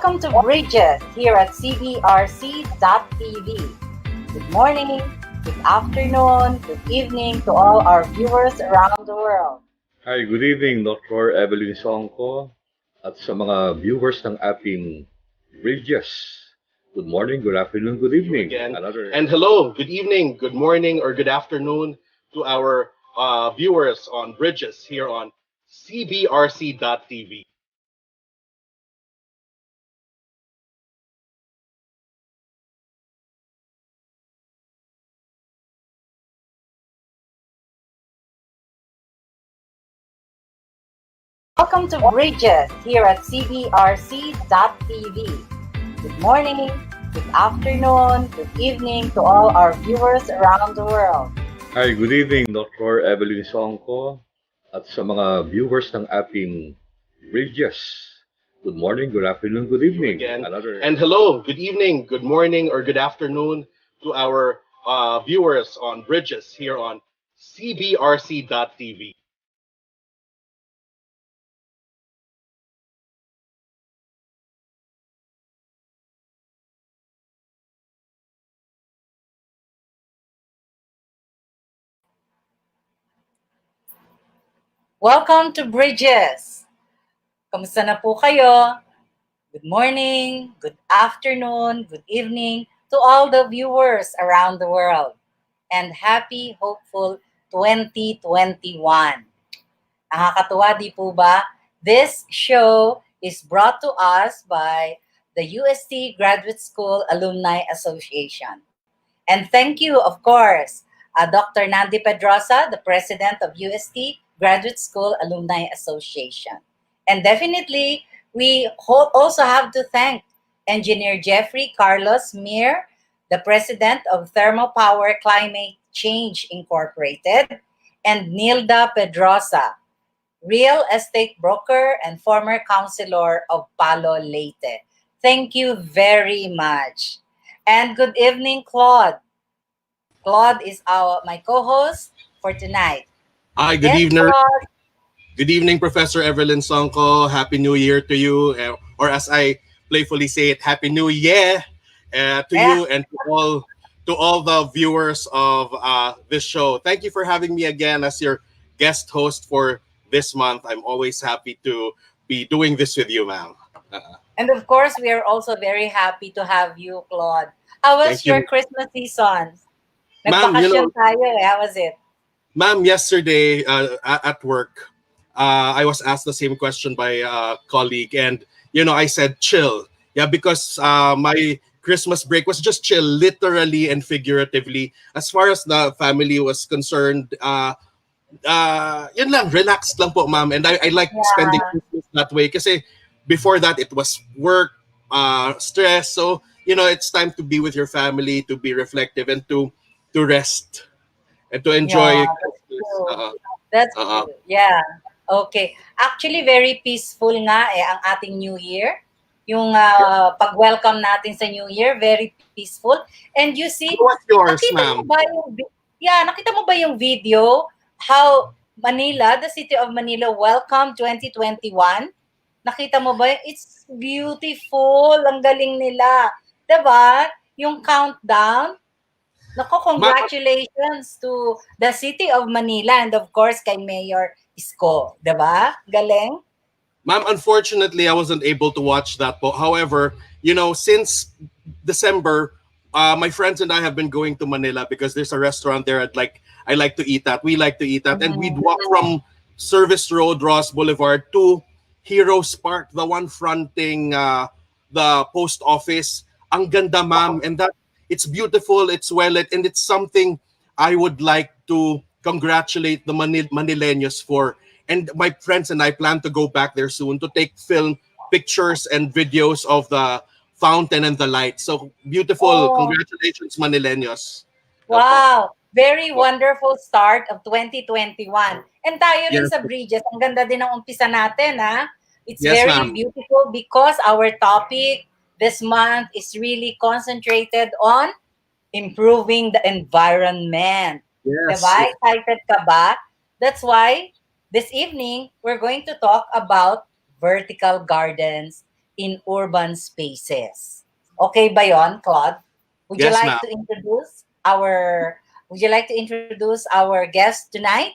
Welcome to Bridges here at cbrc.tv. Good morning, good afternoon, good evening to all our viewers around the world. Hi, good evening, Dr. Evangeline Songko at sa mga viewers ng ating Bridges. Good morning, good afternoon, good evening. Again. And hello, good evening, good morning, or good afternoon to our viewers on Bridges here on cbrc.tv. Welcome to Bridges here at cbrc.tv. Good morning, good afternoon, good evening to all our viewers around the world. Hi, good evening, Dr. Evangeline Songko at sa mga viewers ng ating Bridges. Good morning, good afternoon, good evening. Again. And hello, good evening, good morning, or good afternoon to our viewers on Bridges here on cbrc.tv. Welcome to Bridges. Kamusta na po kayo? Good morning, good afternoon, good evening to all the viewers around the world. And happy, hopeful 2021. Nakakatuwa, di po ba? This show is brought to us by the UST Graduate School Alumni Association. And thank you, of course, Dr. Nandi Pedrosa, the president of UST Graduate School Alumni Association. And definitely, we also have to thank Engineer Jeffrey Carlos Mir, the president of Thermal Power Climate Change Incorporated, and Nilda Pedrosa, real estate broker and former councilor of Palo Leyte. Thank you very much. And good evening, Claude. Claude is my co-host for tonight. Hi, good Yes, evening. Claude. Good evening, Professor Evelyn Songko. Happy New Year to you, or as I playfully say it, Happy New Year to you and to all the viewers of this show. Thank you for having me again as your guest host for this month. I'm always happy to be doing this with you, ma'am. And of course, we are also very happy to have you, Claude. How was Thank your you. Christmas season? Ma'am, Nagbakasyon tayo eh. How was it? Ma'am, yesterday at work, I was asked the same question by a colleague, and I said chill. Yeah, because my Christmas break was just chill, literally and figuratively. As far as the family was concerned, yun lang, relaxed lang po, ma'am. And I like spending Christmas that way. Kasi before that, it was work, stress. So, it's time to be with your family, to be reflective, and to rest and to enjoy Yeah, Christmas. that's true. Yeah. Okay. Actually, very peaceful nga ang ating New Year. Yung pag-welcome natin sa New Year, very peaceful. And you see, What's yours, nakita mo ma'am? ba nakita mo ba yung video how Manila, the city of Manila, welcome 2021? Nakita mo ba? It's beautiful. Ang galing nila. 'Di ba? Yung countdown. Nako, congratulations to the city of Manila and of course kay Mayor Isko. 'Di ba? Galing. Ma'am, unfortunately, I wasn't able to watch that. But however, since December, my friends and I have been going to Manila because there's a restaurant there I like to eat at. We like to eat at. And we'd walk from Service Road, Ross Boulevard to Heroes Park, the one fronting the post office. Ang ganda, ma'am. And it's beautiful, it's well lit, and it's something I would like to congratulate the Manileños for. And my friends and I plan to go back there soon to take film pictures and videos of the fountain and the light. So beautiful. Oh. Congratulations, Manileños. Wow. Very wonderful start of 2021. And tayo rin Yes. sa Bridges, ang ganda din ng umpisa natin, ha? It's Yes, very ma'am. beautiful because our topic this month is really concentrated on improving the environment. Yes. Diba? Excited ka ba? That's why this evening, we're going to talk about vertical gardens in urban spaces. Okay ba yon, Claude? Would you Yes, like ma'am. to introduce our guest tonight?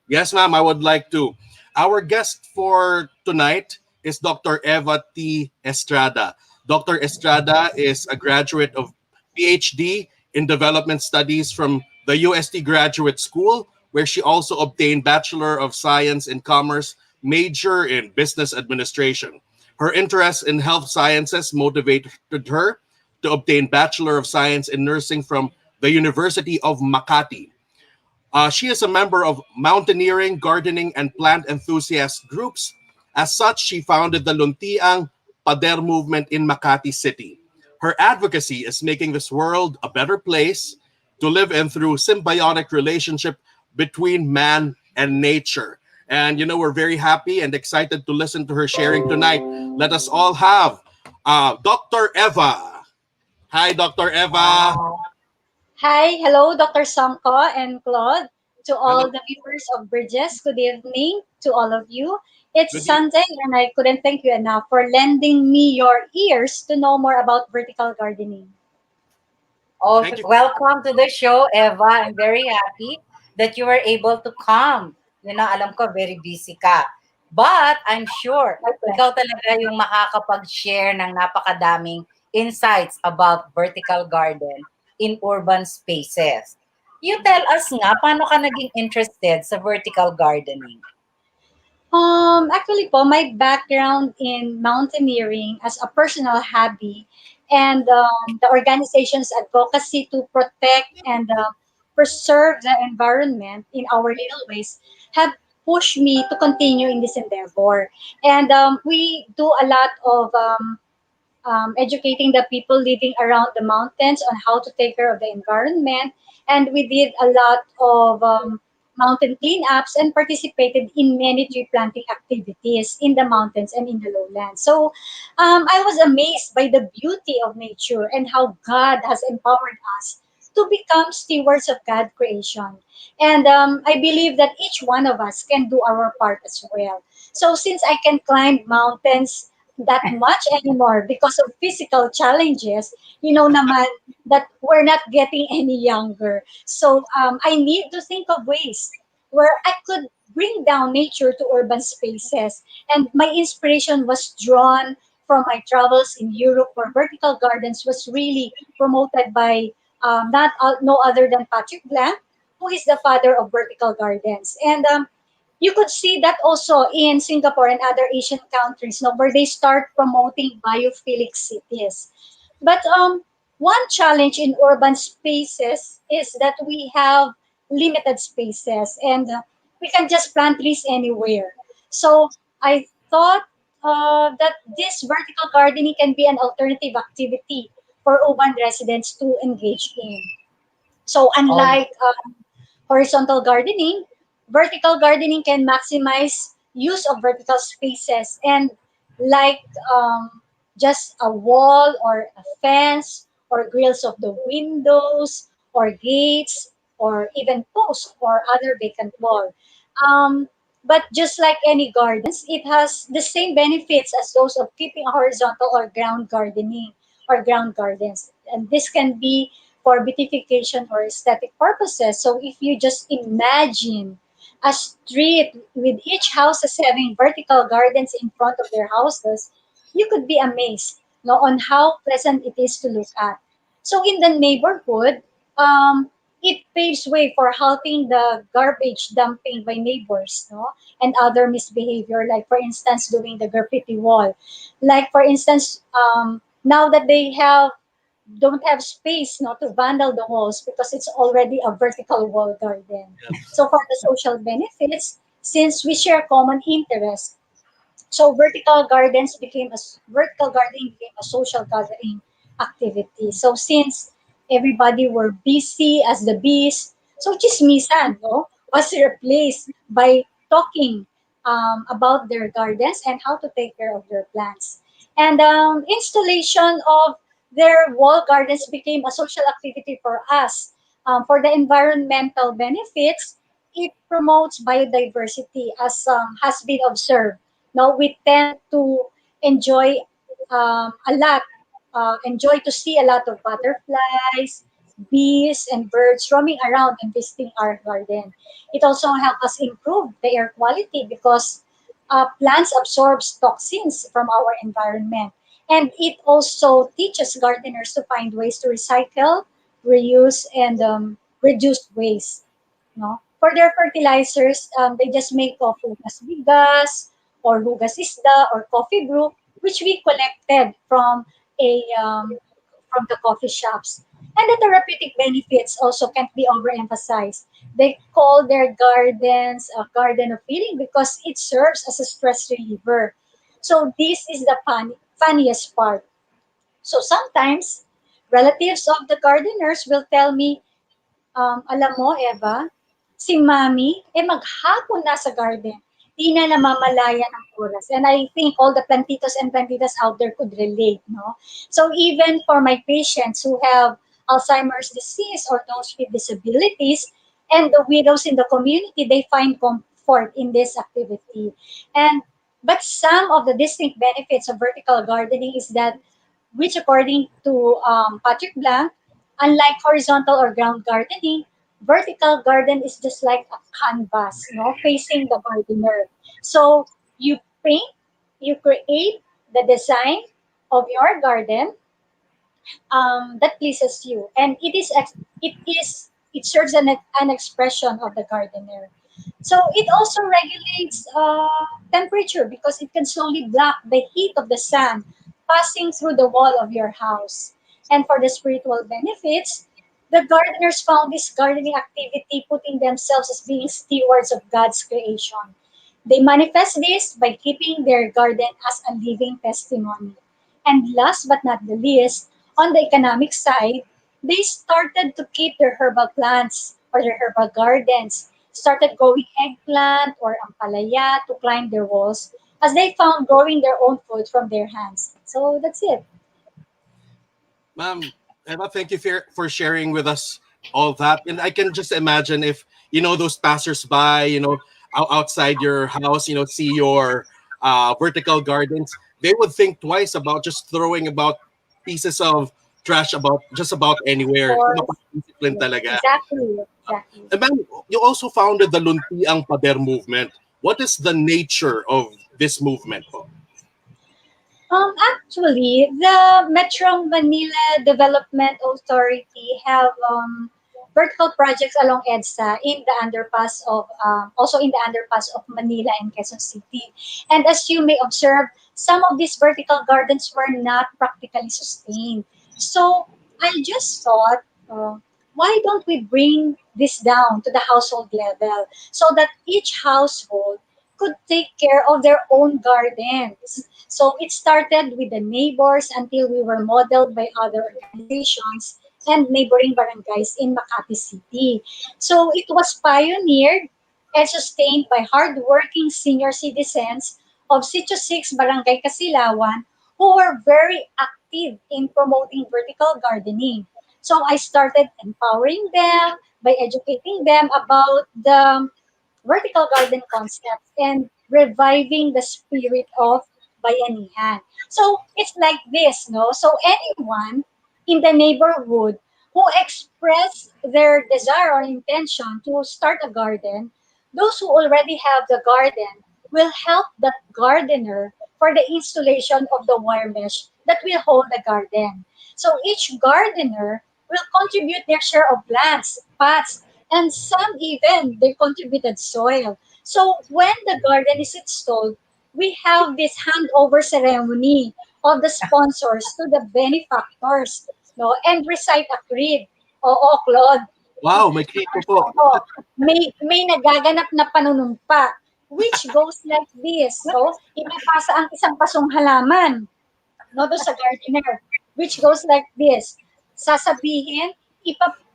Yes, ma'am. I would like to. Our guest for tonight is Dr. Eva T Estrada. Dr. Estrada is a graduate of PhD in Development Studies from the UST Graduate School, where she also obtained Bachelor of Science in Commerce, major in Business Administration. Her interest in health sciences motivated her to obtain Bachelor of Science in Nursing from the University of Makati. She is a member of mountaineering, gardening, and plant enthusiast groups. As such, she founded the Luntiang Pader movement in Makati City. Her advocacy is making this world a better place to live in through symbiotic relationship between man and nature. And we're very happy and excited to listen to her sharing tonight. Let us all have Dr. Eva. Hi, Dr. Eva. Wow. Hi, hello, Dr. Sanko and Claude. To Hello. all the viewers of Bridges, good evening to all of you. It's Good evening. Sunday, and I couldn't thank you enough for lending me your ears to know more about vertical gardening. Oh, Thank you. welcome to the show, Eva. I'm very happy that you were able to come. Alam ko, very busy ka. But I'm sure My pleasure. ikaw talaga yung makakapag-share ng napakadaming insights about vertical garden in urban spaces. You tell us nga, paano ka naging interested sa vertical gardening? Actually po, my background in mountaineering as a personal hobby and the organization's advocacy to protect and preserve the environment in our little ways have pushed me to continue in this endeavor. And we do a lot of educating the people living around the mountains on how to take care of the environment. And we did a lot of mountain cleanups and participated in many tree planting activities in the mountains and in the lowlands. So I was amazed by the beauty of nature and how God has empowered us to become stewards of God's creation. And I believe that each one of us can do our part as well. So since I can climb mountains that much anymore because of physical challenges, naman that we're not getting any younger. So I need to think of ways where I could bring down nature to urban spaces. And my inspiration was drawn from my travels in Europe, where vertical gardens was really promoted by not no other than Patrick Blanc, who is the father of vertical gardens. And you could see that also in Singapore and other Asian countries, no, where they start promoting biophilic cities. But one challenge in urban spaces is that we have limited spaces and we can just plant trees anywhere. So I thought that this vertical gardening can be an alternative activity for urban residents to engage in. So Oh, unlike horizontal gardening, vertical gardening can maximize use of vertical spaces and like just a wall or a fence or grills of the windows or gates or even posts or other vacant wall. Um, but just like any gardens, it has the same benefits as those of keeping a horizontal or ground gardening or ground gardens. And this can be for beautification or aesthetic purposes. So if you just imagine a street with each houses having vertical gardens in front of their houses, you could be amazed, no, on how pleasant it is to look at. So in the neighborhood, it paves way for halting the garbage dumping by neighbors, no, and other misbehavior, like for instance doing the graffiti wall. Like for instance, now that they don't have space not to vandal the walls because it's already a vertical wall garden. So for the social benefits, since we share common interests, so vertical gardening became a social gathering activity. So since everybody were busy as the bees, so chismisan, no, was replaced by talking about their gardens and how to take care of their plants. And installation of their wall gardens became a social activity for us. For the environmental benefits, it promotes biodiversity as has been observed. Now we tend to enjoy a lot, enjoy to see a lot of butterflies, bees, and birds roaming around and visiting our garden. It also helps us improve the air quality because plants absorbs toxins from our environment. And it also teaches gardeners to find ways to recycle, reuse, and reduce waste. No? For their fertilizers, they just make of hugas bigas or hugas isda or coffee brew, which we collected from the coffee shops. And the therapeutic benefits also can't be overemphasized. They call their gardens a garden of healing because it serves as a stress reliever. So this is the funniest part. So sometimes relatives of the gardeners will tell me, alam mo, Eva, si Mami, maghapon na sa garden. Di na namamalayan ang oras. And I think all the plantitos and plantitas out there could relate, no? So even for my patients who have Alzheimer's disease or those with disabilities and the widows in the community, they find comfort in this activity. But some of the distinct benefits of vertical gardening is that, which according to Patrick Blanc, unlike horizontal or ground gardening, vertical garden is just like a canvas, no, facing the gardener. So you paint, you create the design of your garden that pleases you, and it serves an expression of the gardener. So it also regulates temperature because it can slowly block the heat of the sun passing through the wall of your house. And for the spiritual benefits, the gardeners found this gardening activity putting themselves as being stewards of God's creation. They manifest this by keeping their garden as a living testimony. And last but not the least, on the economic side, they started to keep their herbal plants or their herbal gardens, started growing eggplant or ampalaya to climb their walls as they found growing their own food from their hands. So that's it. Ma'am, Eva, thank you for sharing with us all that. And I can just imagine if, those passersby, outside your house, see your vertical gardens, they would think twice about just throwing about pieces of trash about just about anywhere. Or Discipline yes, talaga. exactly. And ma'am, you also founded the Luntiang Pader movement. What is the nature of this movement po? Actually, the Metro Manila Development Authority have vertical projects along EDSA in the underpass of also in the underpass of Manila and Quezon City. And as you may observe, some of these vertical gardens were not practically sustained. So I just thought, why don't we bring this down to the household level so that each household could take care of their own gardens. So it started with the neighbors until we were modeled by other organizations and neighboring barangays in Makati City. So it was pioneered and sustained by hardworking senior citizens of Sitio 6 Barangay Kasilawan who were very active in promoting vertical gardening. So I started empowering them by educating them about the vertical garden concepts and reviving the spirit of bayanihan. So it's like this, no? So anyone in the neighborhood who express their desire or intention to start a garden, those who already have the garden will help that gardener for the installation of the wire mesh that will hold the garden. So each gardener will contribute their share of plants, pots, and some even they contributed soil. So when the garden is installed, we have this handover ceremony of the sponsors to the benefactors, no, and recite a creed. Oo, Claude. Wow, may krito po. Oo, may nagaganap na panunumpa which goes like this. So, ipapasa ang isang pasong halaman, no, doon sa gardener, which goes like this. Sasabihin,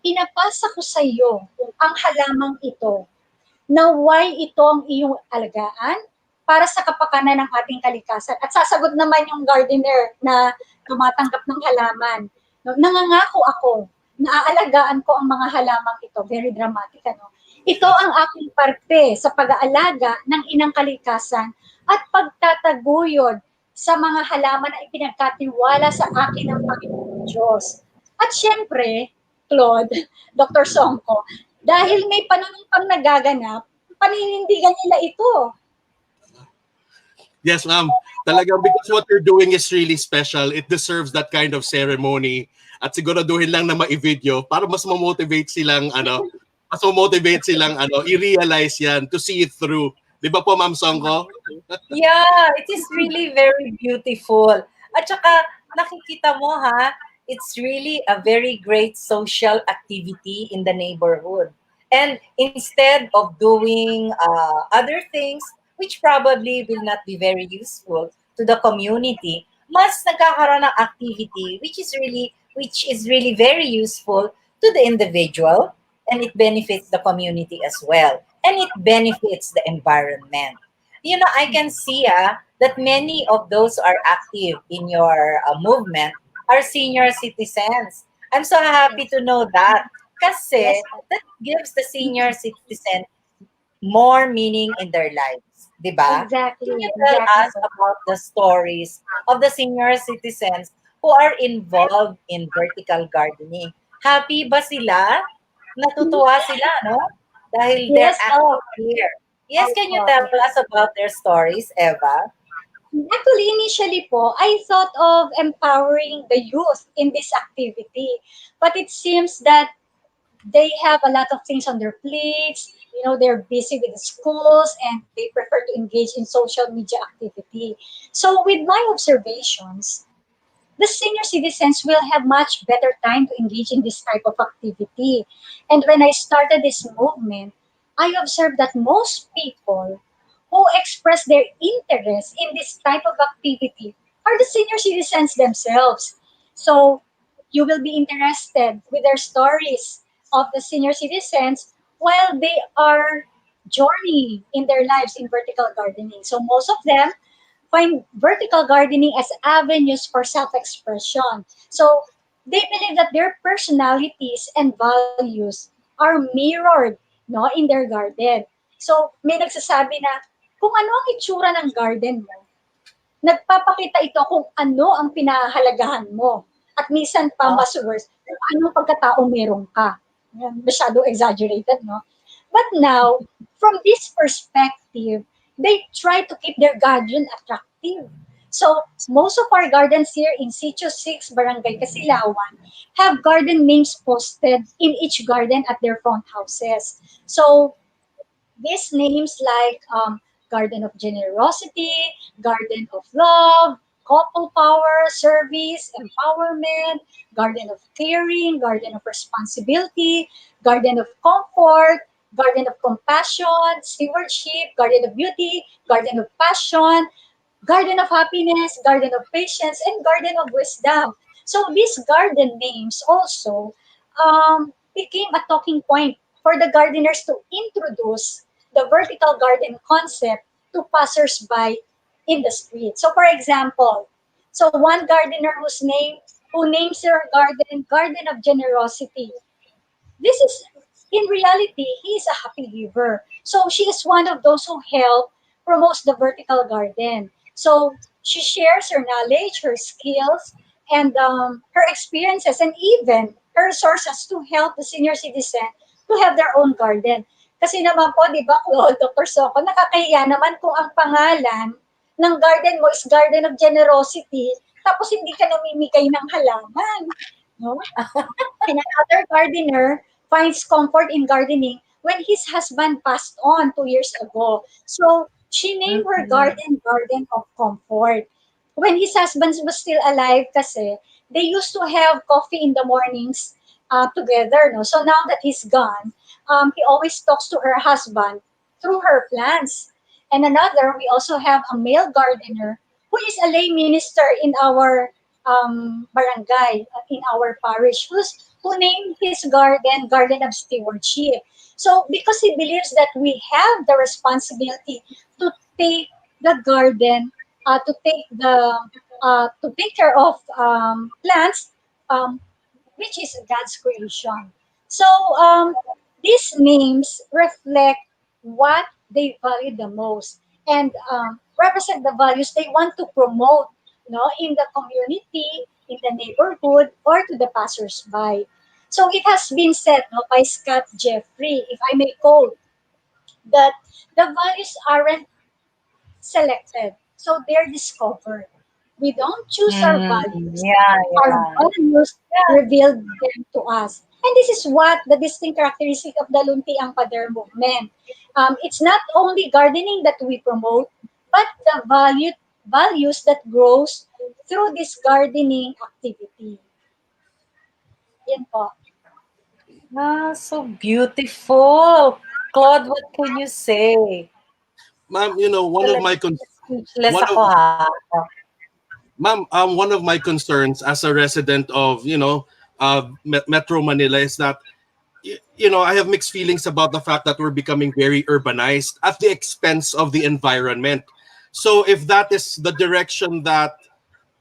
pinapasa ko sa iyo ang halamang ito. Naway ito ang iyong alagaan para sa kapakanan ng ating kalikasan. At sasagot naman yung gardener na tumatanggap ng halaman. No, nangangako ako na aalagaan ko ang mga halamang ito. Very dramatic, ano? Ito ang aking parte sa pag-aalaga ng inang kalikasan at pagtataguyod sa mga halaman na ipinagkatiwala sa akin ng Panginoong Diyos. At syempre, Claude, Dr. Songko, dahil may panunumpang nagaganap, paninindigan nila ito. Yes, ma'am. Talagang because what you're doing is really special. It deserves that kind of ceremony. At siguraduhin lang na ma-video para mas ma-motivate silang i-realize yan, to see it through. Di ba po, Ma'am Songko? Yeah, it is really very beautiful. At saka, nakikita mo ha, it's really a very great social activity in the neighborhood. And instead of doing other things, which probably will not be very useful to the community, mas nagkakaroon ng activity which is really very useful to the individual, and it benefits the community as well. And it benefits the environment. I can see that many of those who are active in your movement are senior citizens. I'm so happy to know that Yes, kasi that gives the senior citizen more meaning in their lives, di ba? Can exactly, you tell exactly us po. about the stories of the senior citizens who are involved in vertical gardening? Happy ba sila? Natutuwa sila, no? Dahil they're Yes, active here. Yes, can you tell opo. us about their stories, Eva? Actually, initially po, I thought of empowering the youth in this activity. But it seems that they have a lot of things on their plates. They're busy with the schools and they prefer to engage in social media activity. So, with my observations, the senior citizens will have much better time to engage in this type of activity. And when I started this movement, I observed that most people who express their interest in this type of activity are the senior citizens themselves. So you will be interested with their stories of the senior citizens while they are journeying in their lives in vertical gardening. So most of them find vertical gardening as avenues for self-expression. So they believe that their personalities and values are mirrored, no, in their garden. So may nagsasabi na kung ano ang itsura ng garden mo, nagpapakita ito kung ano ang pinahahalagahan mo. At minsan pa Oh, mas worse, kung anong pagkatao meron ka. Yan, masyado exaggerated, no? But now, from this perspective, they try to keep their garden attractive. So, most of our gardens here in Sitio 6, Barangay Kasilawan, have garden names posted in each garden at their front houses. So, these names like Garden of Generosity, Garden of Love, Couple Power, Service, Empowerment, Garden of Caring, Garden of Responsibility, Garden of Comfort, Garden of Compassion, Stewardship, Garden of Beauty, Garden of Passion, Garden of Happiness, Garden of Patience, and Garden of Wisdom. So these garden names also became a talking point for the gardeners to introduce the vertical garden concept to passersby in the street. So for example, so one gardener who names her garden Garden of Generosity, this is in reality he is a happy giver, so she is one of those who help promotes the vertical garden. So she shares her knowledge, her skills, and her experiences, and even her resources to help the senior citizen to have their own garden. Kasi naman po, di ba, Claude, Dr. Soko, nakakahiya naman kung ang pangalan ng garden mo is Garden of Generosity, tapos hindi ka namimigay ng halaman. No? And another gardener finds comfort in gardening when his husband passed on 2 years ago. So she named her mhm. garden Garden of Comfort. When his husband was still alive kasi, they used to have coffee in the mornings together. No? So now that he's gone, he always talks to her husband through her plants. And another, we also have a male gardener who is a lay minister in our barangay, in our parish, who named his garden Garden of Stewardship. So because he believes that we have the responsibility to take the garden, to take care of plants, um, which is God's creation. So these names reflect what they value the most and represent the values they want to promote, in the community, in the neighborhood, or to the passersby. So it has been said, by Scott Jeffrey, if I may quote, that the values aren't selected, so they're discovered. We don't choose our Mm, values, yeah, our yeah. values reveal them to us. And this is what the distinct characteristic of the Luntiang Pader movement. It's not only gardening that we promote, but the values that grows through this gardening activity. Yan po. Ah, so beautiful. Claude, what can you say? Ma'am, you know, Talagang speechless one ako of ha. ma'am, one of my concerns as a resident of, Metro Manila is that I have mixed feelings about the fact that we're becoming very urbanized at the expense of the environment. So if that is the direction that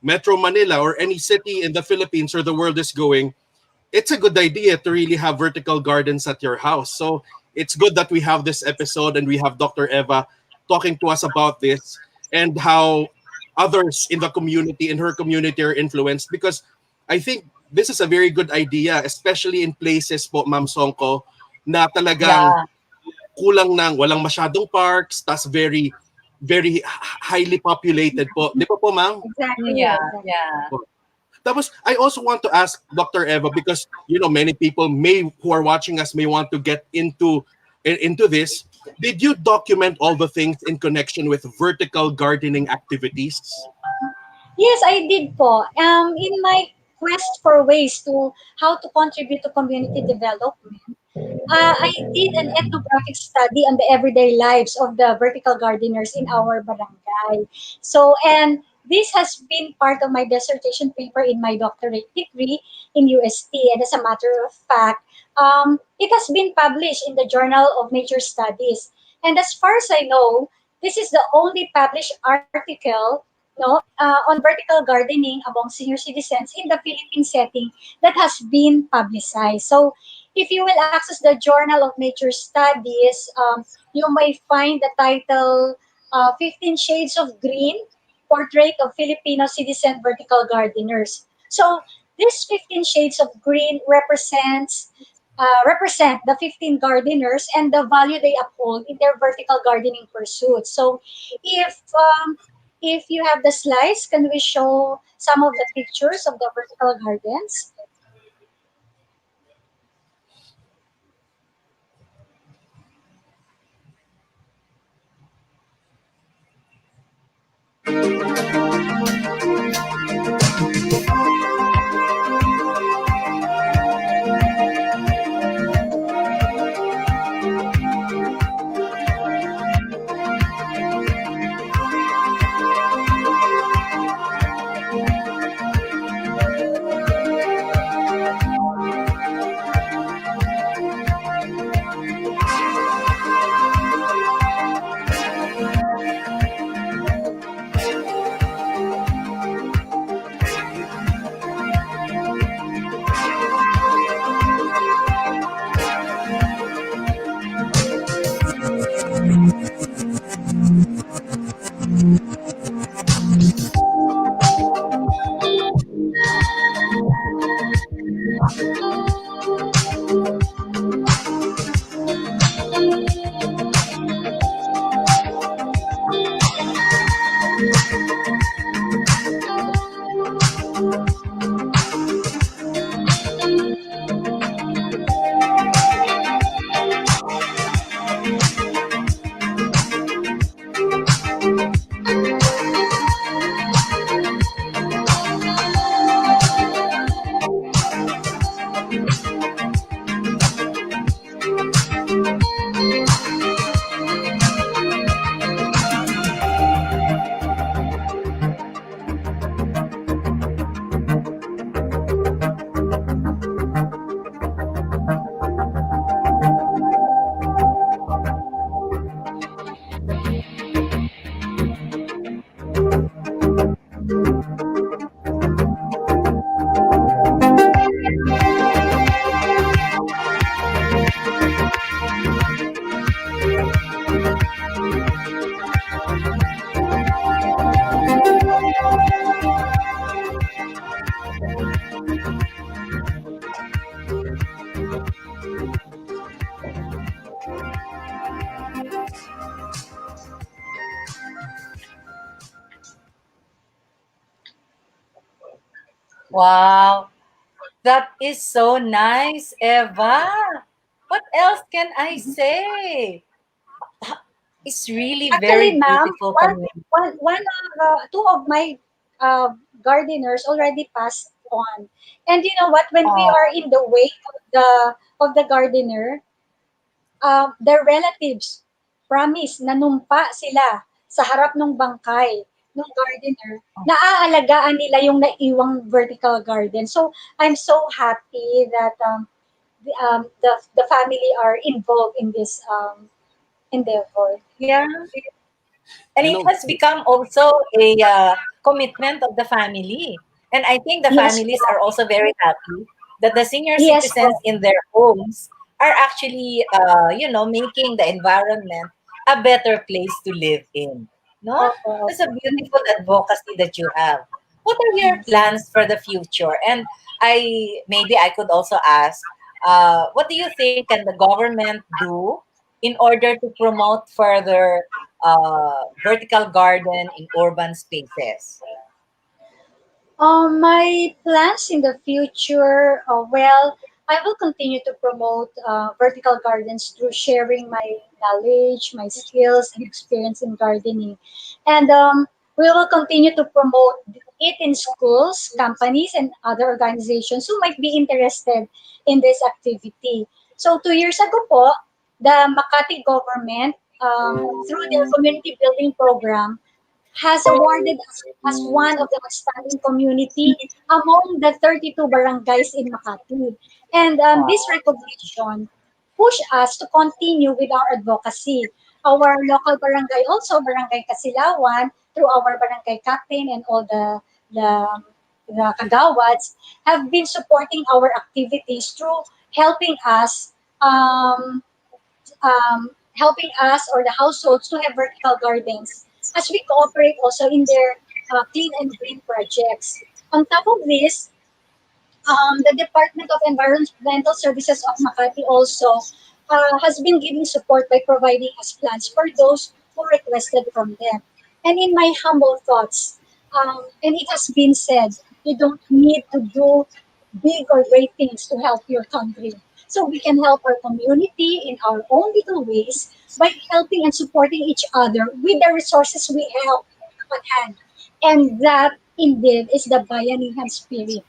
Metro Manila or any city in the Philippines or the world is going, it's a good idea to really have vertical gardens at your house. So it's good that we have this episode and we have Dr. Eva talking to us about this and how others in the community, in her community, are influenced, because I think this is a very good idea, especially in places po, Ma'am Songko, na talagang Yeah. kulang ng walang masyadong parks, tas very, very highly populated po. Di ba po, Ma'am? Exactly, Yeah, exactly. yeah. Tapos, I also want to ask Dr. Eva, because many people who are watching us may want to get into this. Did you document all the things in connection with vertical gardening activities? Yes, I did po. In my quest for ways to how to contribute to community development, I did an ethnographic study on the everyday lives of the vertical gardeners in our barangay. So, and this has been part of my dissertation paper in my doctorate degree in UST. And as a matter of fact, it has been published in the Journal of Nature Studies. And as far as I know, this is the only published article, on vertical gardening among senior citizens in the Philippine setting that has been publicized. So, if you will access the Journal of Nature Studies, you may find the title 15 Shades of Green, Portrait of Filipino Citizen Vertical Gardeners. So this 15 Shades of Green represent the 15 gardeners and the value they uphold in their vertical gardening pursuits. So if um, if you have the slides, can we show some of the pictures of the vertical gardens? Wow, that is so nice, Eva. What else can I say? It's really Actually, very ma'am, beautiful community. two of my gardeners already passed on. And you know what? When we Oh, are in the wake of the gardener, their relatives promise na numpa sila sa harap ng bangkay ng gardener. Naaalagaan nila yung naiwang vertical garden. So I'm so happy that the family are involved in this endeavor. yeah. And You it know, has become also a commitment of the family. And I think the Yes families po. are also very happy that the senior Yes citizens po. in their homes are actually, making the environment a better place to live in. No? Opo, That's a opo. beautiful advocacy that you have. What are your Yes. plans for the future? And I could also ask, what do you think can the government do in order to promote further vertical garden in urban spaces? My plans in the future, well, I will continue to promote vertical gardens through sharing my knowledge, my skills, and experience in gardening. And we will continue to promote it in schools, companies, and other organizations who might be interested in this activity. So 2 years ago po, the Makati government, through their community building program, has awarded us as one of the outstanding community among the 32 barangays in Makati. And this Wow. recognition push us to continue with our advocacy. Our local barangay also, Barangay Kasilawan, through our barangay captain and all the, the kagawads, have been supporting our activities through helping us um, helping us or the households to have vertical gardens as we cooperate also in their clean and green projects. On top of this, the Department of Environmental Services of Makati also has been giving support by providing us plants for those who requested from them. And in my humble thoughts, and it has been said, you don't need to do big or great things to help your country. So we can help our community in our own little ways by helping and supporting each other with the resources we have on hand. And that indeed is the Bayanihan spirit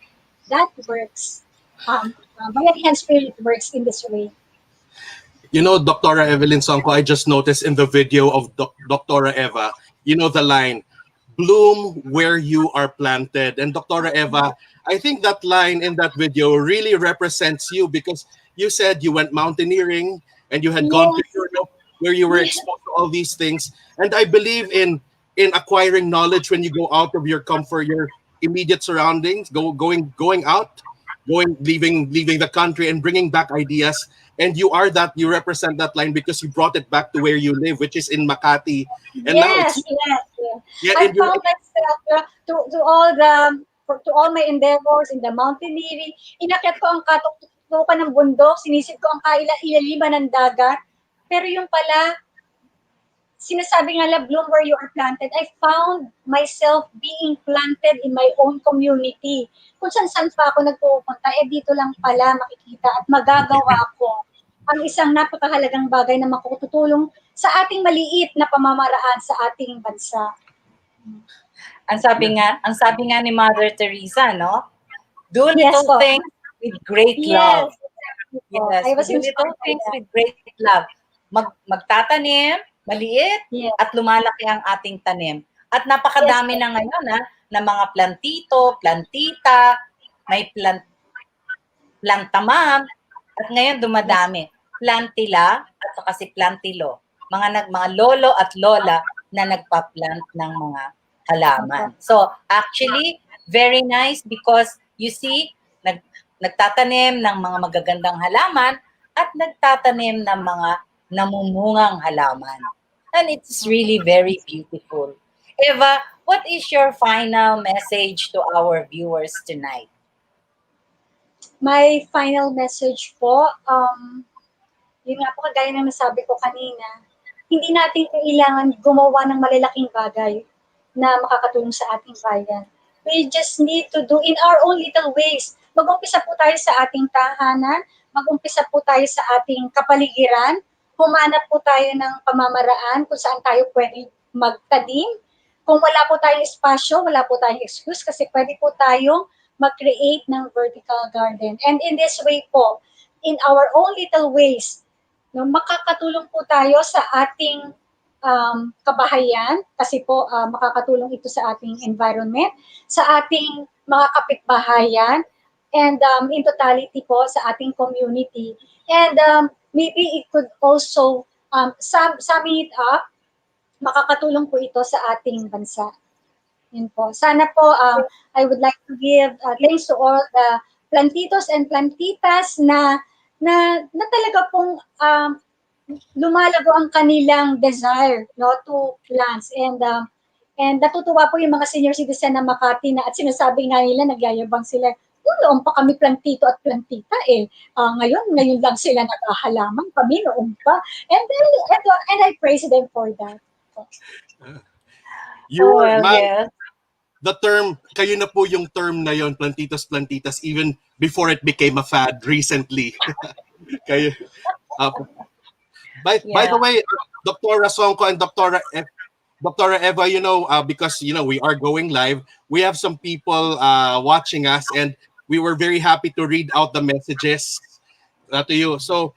that works. Bayanihan spirit works in this way. Dr. Evelyn Sonko, I just noticed in the video of Dr. Eva, the line, bloom where you are planted. And Dr. Eva, I think that line in that video really represents you because you said you went mountaineering and you had gone to Yes, Europe where you were yes, exposed to all these things. And I believe in acquiring knowledge when you go out of your comfort, your immediate surroundings, going out, leaving the country and bringing back ideas. And you represent that line because you brought it back to where you live, which is in Makati. And now it's, yes. yeah, I and you're, found myself to all to all my endeavors in the mountaineering. Inakyat ko ang katuktukan ng bundok, sinisid ko ang kaila-ilaliman ng dagat. Pero yung pala, sinasabi nga la, bloom where you are planted. I found myself being planted in my own community. Kung saan-saan pa ako nagpupunta, dito lang pala makikita at magagawa ko ang isang napakahalagang bagay na makututulong sa ating maliit na pamamaraan sa ating bansa. Ang sabi nga ni Mother Teresa, no? Do Yes little po. things with great Yes, love. exactly po. Yes, I we was do little inspired by things that. with great love. Magtatanim, maliit, Yes, at lumalaki ang ating tanim. At yes napakadami po. na ngayon na mga plantito, plantita, may plantamam, at ngayon Yes, dumadami. Plantila at saka si plantilo. Mga lolo at lola na nagpa-plant ng mga opo. halaman. So, actually, very nice because you see, nagtatanim ng mga magagandang halaman at nagtatanim ng mga namumungang halaman. And it's really very beautiful. Eva, what is your final message to our viewers tonight? My final message po, yun nga po kagaya ng nasabi ko kanina, hindi natin kailangan gumawa ng malalaking bagay na makakatulong sa ating bayan. We just need to do in our own little ways. Mag-umpisa po tayo sa ating tahanan, mag-umpisa po tayo sa ating kapaligiran, humanap po tayo ng pamamaraan kung saan tayo pwede magtanim. Kung wala po tayong espasyo, wala po tayong excuse kasi pwede po tayong mag-create ng vertical garden. And in this way po, in our own little ways, no, makakatulong po tayo sa ating kabahayan kasi po makakatulong ito sa ating environment, sa ating mga kapitbahayan, and in totality po sa ating community. And maybe it could also, summing it up, makakatulong po ito sa ating bansa. Yun po. Sana po, I would like to give thanks to all the plantitos and plantitas na talaga pong lumalago ang kanilang desire, no, to plants. And natutuwa po yung mga senior citizen na Makati na at sinasabi nga nila, nagyayabang sila, noon pa kami plantito at plantita eh. Ngayon lang sila naghahalaman, kami noon pa. And I praise them for that. Your, Well, ma'am, yes. the term, kayo na po yung term na yon, plantitos, plantitas, even before it became a fad recently. kayo, by Yeah. the way, Dr. Sonko and Dr. Eva, because we are going live, we have some people watching us, and we were very happy to read out the messages to you. So,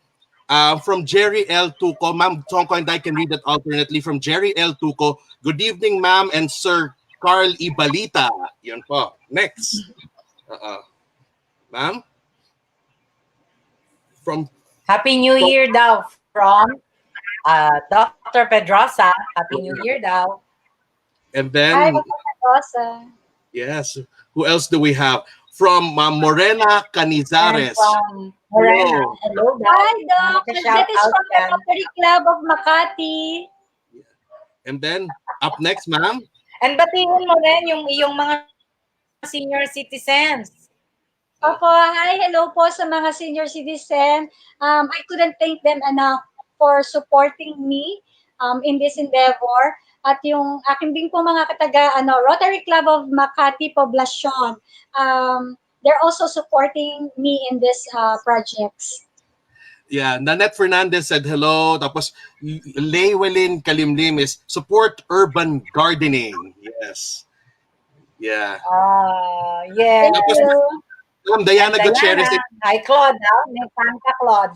from Jerry L. Tuco, Ma'am Sonko and I can read it alternately. From Jerry L. Tuco, good evening, Ma'am and Sir Carl Ibalita. Yan po. Next. Ma'am? From Happy New Year daw from Dr. Pedrosa. Happy New Year daw. And Hi, then, Rosa. yes, who else do we have? From Morena And Canizares. from Morena. Hello daw. Hi, Doc. Shout That is out from the yan. Rotary Club of Makati. And then, up next, ma'am. And batiin mo rin yung iyong mga senior citizens. Opo, hi, hello po sa mga senior citizen. I couldn't thank them enough for supporting me in this endeavor. At yung aking din po mga kataga, Rotary Club of Makati Poblacion, they're also supporting me in this projects. Yeah, Nanette Fernandez said hello. Tapos, Leywelin Kalimlim is support urban gardening. Yes. Yeah. Yes. Thank Tapos, you. Ma'am Diana Gutierrez, Hi, Claude. May Santa Claude.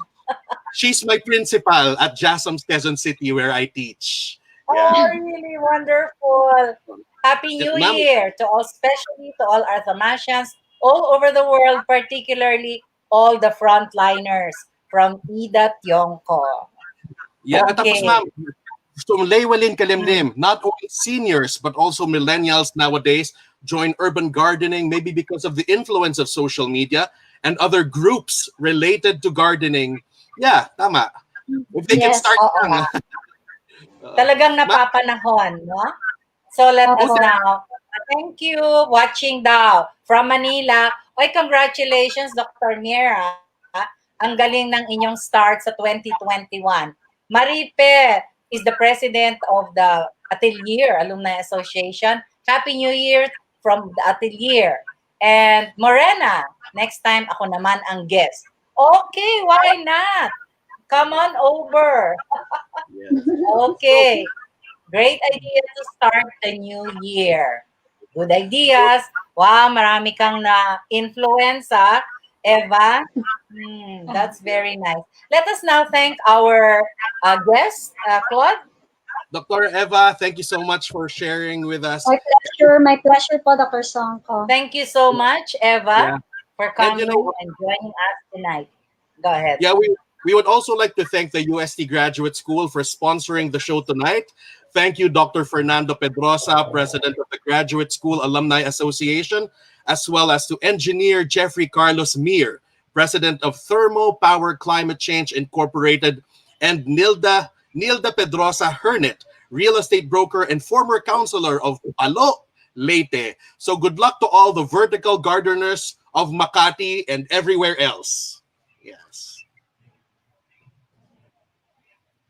she's my principal at JASAMS Quezon City where I teach. Oh, Yeah. really wonderful. Happy New Ma'am. Year to all, especially to all our Thomasians all over the world, particularly all the frontliners from Ida Tiongko. Yeah, tapos Okay. ma'am, so Leywelin Kalimlim, not only seniors but also millennials nowadays join urban gardening, maybe because of the influence of social media and other groups related to gardening. Yeah, tama. If they can Yes, start oo young. nga. Talagang napapanahon, no? So let us Opo. now, thank you, watching daw from Manila. Oy, congratulations, Dr. Miera. Ang galing ng inyong start sa 2021. Maripe is the president of the Atelier Alumni Association. Happy New Year from the Atelier. And Morena, next time ako naman ang guest. Okay, why not? Come on over. Yes. Okay. Great idea to start the new year. Good ideas. Wow, marami kang na-influence, Eva. That's very nice. Let us now thank our guest, Claude. Dr. Eva, thank you so much for sharing with us. My pleasure po, Dr. Sonko. Thank you so much, Eva, Yeah. for And coming and joining us tonight. Go ahead. Yeah, we would also like to thank the UST Graduate School for sponsoring the show tonight. Thank you, Dr. Fernando Pedrosa, President of the Graduate School Alumni Association, as well as to Engineer Jeffrey Carlos Mir, President of Thermo Power Climate Change Incorporated, and Nilda Pedrosa Hernet, real estate broker and former counselor of Alo, Leyte. So good luck to all the vertical gardeners of Makati and everywhere else. Yes.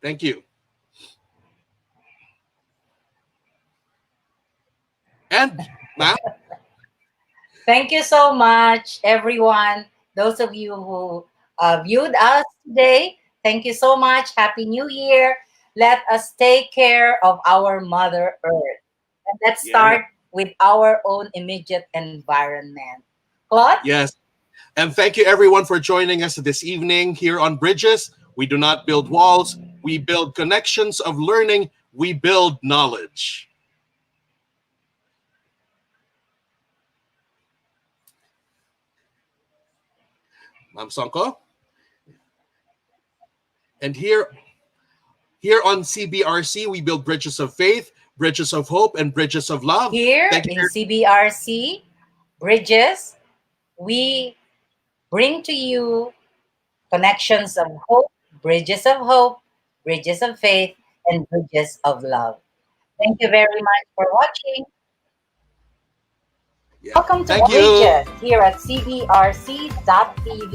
Thank you. And, ma'am, Thank you so much, everyone. Those of you who viewed us today, thank you so much. Happy New Year. Let us take care of our Mother Earth. And let's Yeah. start with our own immediate environment. Claude? Yes. And thank you everyone for joining us this evening here on Bridges. We do not build walls, we build connections of learning, we build knowledge. Ma'am Sonko. And here on CBRC, we build bridges of faith, bridges of hope, and bridges of love. Here Thank you. in CBRC Bridges, we bring to you connections of hope, bridges of faith, and bridges of love. Thank you very much for watching. Yeah. Welcome to Thank you. Bridges here at cbrc.tv.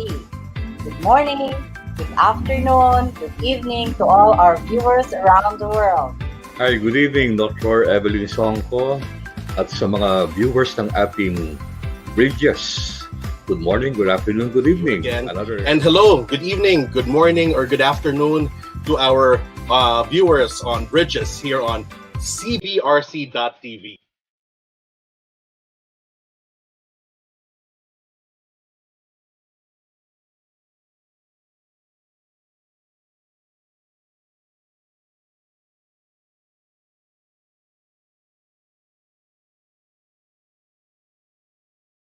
Good morning, good afternoon, good evening to all our viewers around the world. Hi, good evening, Dr. Evangeline Songko at sa mga viewers ng ating Bridges. Good morning, good afternoon, good evening. Again. And hello, good evening, good morning, or good afternoon to our viewers on Bridges here on cbrc.tv.